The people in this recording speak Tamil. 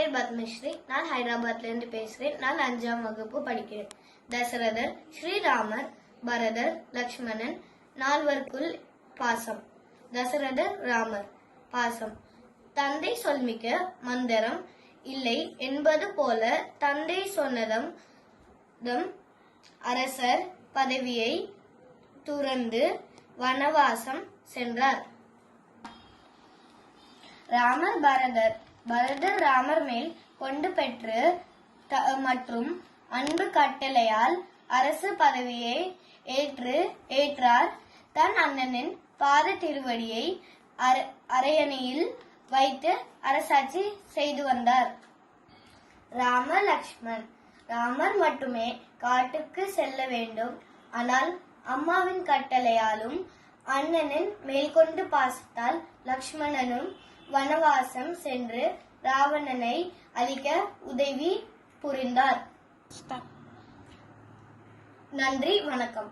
பேர் பத்மஸ்ரீ. நான் ஹைதராபாத்ல இருந்து பேசுறேன். நான் 5ஆம் வகுப்பு படிக்கிறேன். தசரதர், ஸ்ரீராமர், பரதர், லக்ஷ்மணன் நால்வருக்குள் பாசம். தசரதர் ராமர் பாசம். தந்தை சொல்மிக்க மந்திரம் இல்லை என்பது போல தந்தை சொன்னதும் அரசர் பதவியை துறந்து வனவாசம் சென்றார். ராமர் பரதர் ராமர் மேல் கொண்டு பெற்று மற்றும் அன்பு கட்டளையால் அரசு பதவியை ஏற்றார். தன் அண்ணனின் பாத திருவடியை அரையணையில் வைத்து அரசாட்சி செய்து வந்தார். ராமர் மட்டுமே காட்டுக்கு செல்ல வேண்டும். ஆனால் அம்மாவின் கட்டளையாலும் அண்ணனின் மேல்கொண்டு பாசத்தால் லக்ஷ்மணனும் வனவாசம் சென்று ராவணனை அழிக்க உதவி புரிந்தார். நன்றி, வணக்கம்.